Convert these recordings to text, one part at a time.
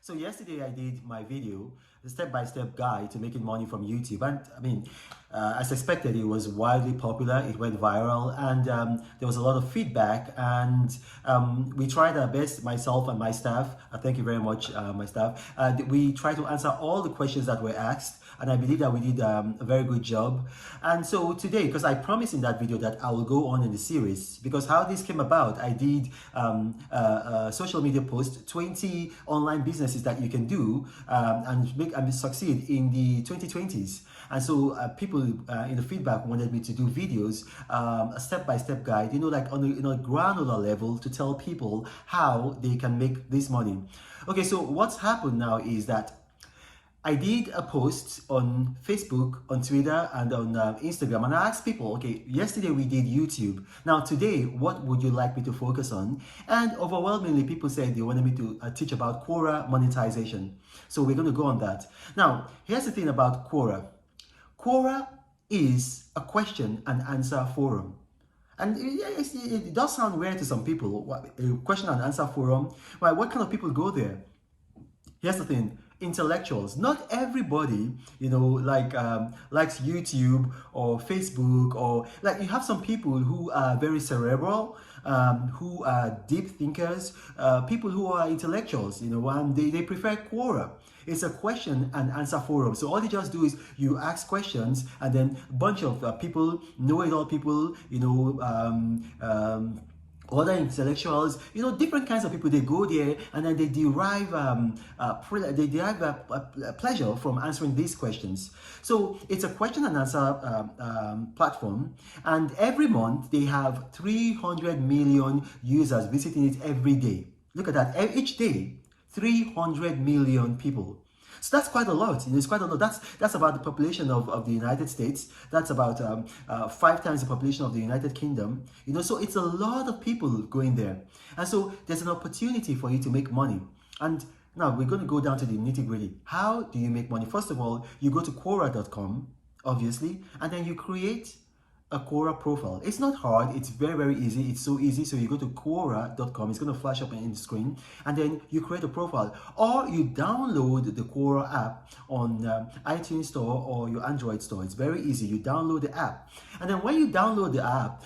So yesterday I did my video, the step-by-step guide to making money from YouTube. And I mean, as expected, it was wildly popular. It went viral and there was a lot of feedback, and we tried our best, myself and my staff. Thank you very much, my staff. We tried to answer all the questions that were asked, and I believe that we did a very good job. And so today, because I promised in that video that I will go on in the series, because how this came about, I did a social media post, 20 online businesses that you can do and make and succeed in the 2020s. And so people in the feedback wanted me to do videos, a step-by-step guide, like on a granular level, to tell people how they can make this money. Okay, so what's happened now is that I did a post on Facebook, on Twitter, and on Instagram, and I asked people, okay, yesterday we did YouTube. Now today, what would you like me to focus on? And overwhelmingly, people said they wanted me to teach about Quora monetization. So we're going to go on that. Now, here's the thing about Quora. Quora is a question and answer forum. And it does sound weird to some people, a question and answer forum. Well, what kind of people go there? Here's the thing. Intellectuals. Not everybody, likes YouTube or Facebook, or like you have some people who are very cerebral, who are deep thinkers, people who are intellectuals, and they prefer Quora. It's a question and answer forum. So all you just do is you ask questions, and then a bunch of people, know-it-all people, other intellectuals, different kinds of people, they go there and then they derive pleasure from answering these questions. So it's a question and answer platform, and every month they have 300 million users visiting it every day. Look at that, each day, 300 million people. So that's quite a lot. It's quite a lot. That's about the population of the United States. That's about 5 times the population of the United Kingdom. So it's a lot of people going there. And so there's an opportunity for you to make money. And now we're going to go down to the nitty-gritty. How do you make money? First of all, you go to Quora.com, obviously, and then you create a Quora profile. It's not hard, it's very, very easy. It's so easy. So you go to Quora.com, it's going to flash up in the screen, and then you create a profile, or you download the Quora app on iTunes Store or your Android store. It's very easy. You download the app, and then when you download the app,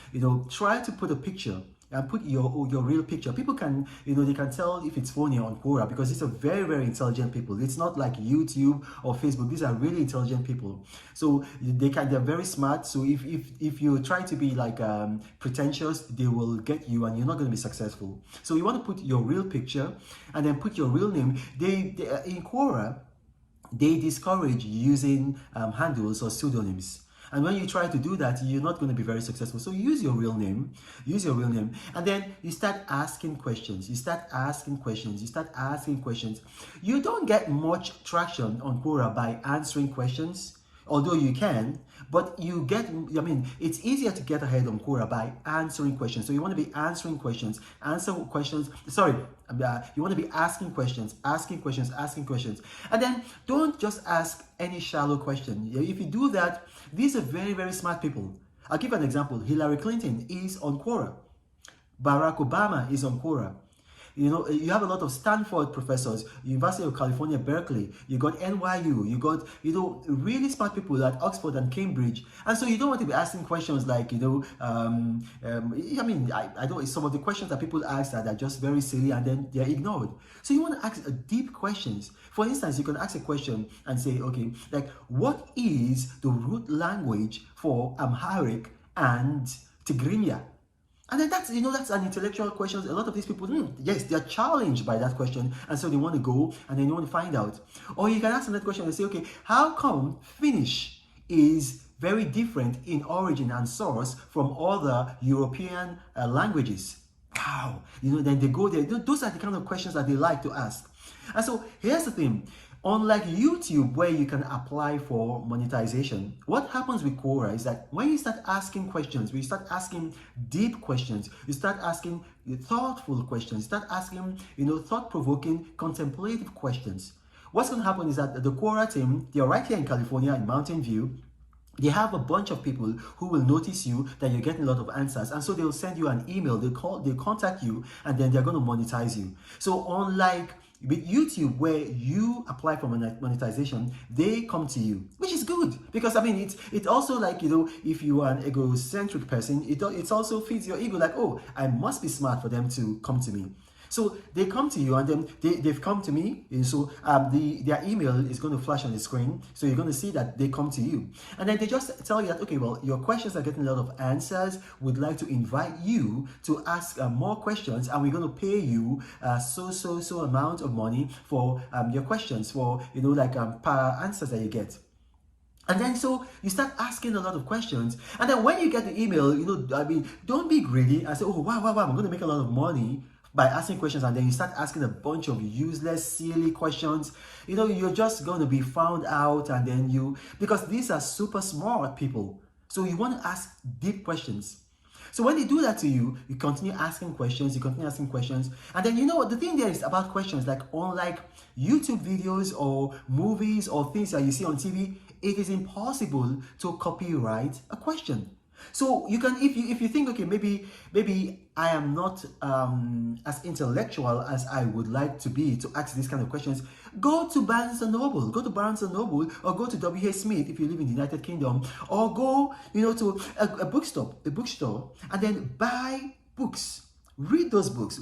try to put a picture and put your real picture. People can, they can tell if it's phony on Quora, because it's a very, very intelligent people. It's not like YouTube or Facebook. These are really intelligent people. So they're very smart. So if you try to be like pretentious, they will get you and you're not going to be successful. So you want to put your real picture and then put your real name. They in Quora, they discourage using handles or pseudonyms. And when you try to do that, you're not going to be very successful. So use your real name, and then you start asking questions. You start asking questions. You don't get much traction on Quora by answering questions, although you can, but you get, it's easier to get ahead on Quora by answering questions. So you want to be answering questions, you want to be asking questions. And then don't just ask any shallow question. If you do that, these are very, very smart people. I'll give an example. Hillary Clinton is on Quora. Barack Obama is on Quora. You have a lot of Stanford professors, University of California, Berkeley, you got NYU, you got, really smart people at Oxford and Cambridge. And so you don't want to be asking questions like, I don't, some of the questions that people ask that are just very silly and then they're ignored. So you want to ask deep questions. For instance, you can ask a question and say, okay, like, what is the root language for Amharic and Tigrinya? And then that's an intellectual question. A lot of these people, yes, they're challenged by that question, and so they want to go and then they want to find out. Or you can ask another question and say, okay, how come Finnish is very different in origin and source from other European languages? Wow, then they go there. Those are the kind of questions that they like to ask. And so here's the thing. Unlike YouTube, where you can apply for monetization, what happens with Quora is that when you start asking questions, when you start asking deep questions, you start asking thoughtful questions, you start asking, thought-provoking, contemplative questions. What's going to happen is that the Quora team, they're right here in California, in Mountain View. They have a bunch of people who will notice you that you're getting a lot of answers, and so they'll send you an email, they'll contact you, and then they're going to monetize you. So unlike With YouTube, where you apply for monetization, they come to you, which is good, because I mean it's also like, you know, if you are an egocentric person, it also feeds your ego, like, oh, I must be smart for them to come to me. So they come to you, and then they've come to me, and so their email is going to flash on the screen, so you're going to see that they come to you, and then they just tell you that, okay, well, your questions are getting a lot of answers, we'd like to invite you to ask more questions, and we're going to pay you so amount of money for your questions, for, you know, like per answers that you get. And then so you start asking a lot of questions, and then when you get the email, you know, I mean, don't be greedy and say, oh, wow, I'm going to make a lot of money by asking questions, and then you start asking a bunch of useless, silly questions. You know, you're just going to be found out, and then because these are super smart people, so you want to ask deep questions. So when they do that to you, you continue asking questions, and then, you know what, the thing there is about questions, like unlike YouTube videos or movies or things that you see on TV, it is impossible to copyright a question. So you can, if you think, okay, maybe I am not as intellectual as I would like to be to ask these kind of questions, go to Barnes and Noble, or go to W.H. Smith if you live in the United Kingdom, or go, you know, to a bookstore, and then buy books. Read those books,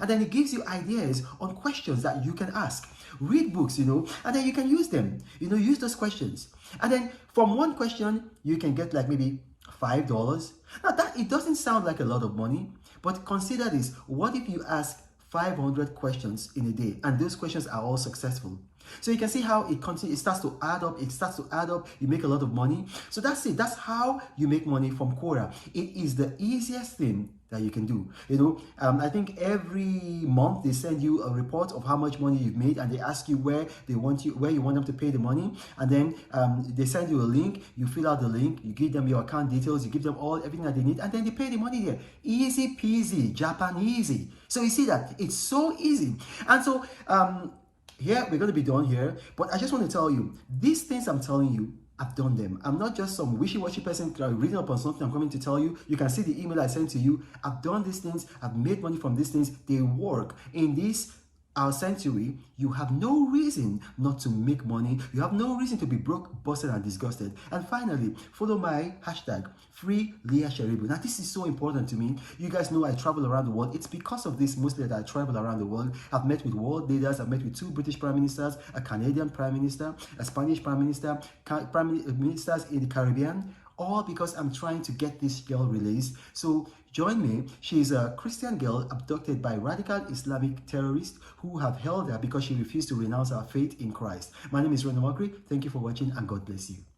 and then it gives you ideas on questions that you can ask. Read books, you know, and then you can use them, you know, use those questions. And then from one question, you can get like maybe $5. Now that, it doesn't sound like a lot of money, but consider this. What if you ask 500 questions in a day, and those questions are all successful? So you can see how it continues, it starts to add up, you make a lot of money. So that's it, that's how you make money from Quora. It is the easiest thing that you can do. You know, I think every month they send you a report of how much money you've made, and they ask you where you want them to pay the money, and then they send you a link, you fill out the link, you give them your account details, you give them everything that they need, and then they pay the money there. Easy peasy, Japanesey. So you see that it's so easy. And so here we're going to be done here, but I just want to tell you, these things I'm telling you, I've done them. I'm not just some wishy-washy person reading up on something I'm coming to tell you. You can see the email I sent to you. I've done these things. I've made money from these things. They work. In this our century, you have no reason not to make money. You have no reason to be broke, busted, and disgusted. And finally, follow my hashtag, #FreeLeahSheribu. Now, this is so important to me. You guys know I travel around the world. It's because of this mostly that I travel around the world. I've met with world leaders. I've met with 2 British prime ministers, a Canadian prime minister, a Spanish prime minister, prime ministers in the Caribbean, all because I'm trying to get this girl released. So join me. She's a Christian girl abducted by radical Islamic terrorists who have held her because she refused to renounce her faith in Christ. My name is RENO OMOKRI. Thank you for watching, and God bless you.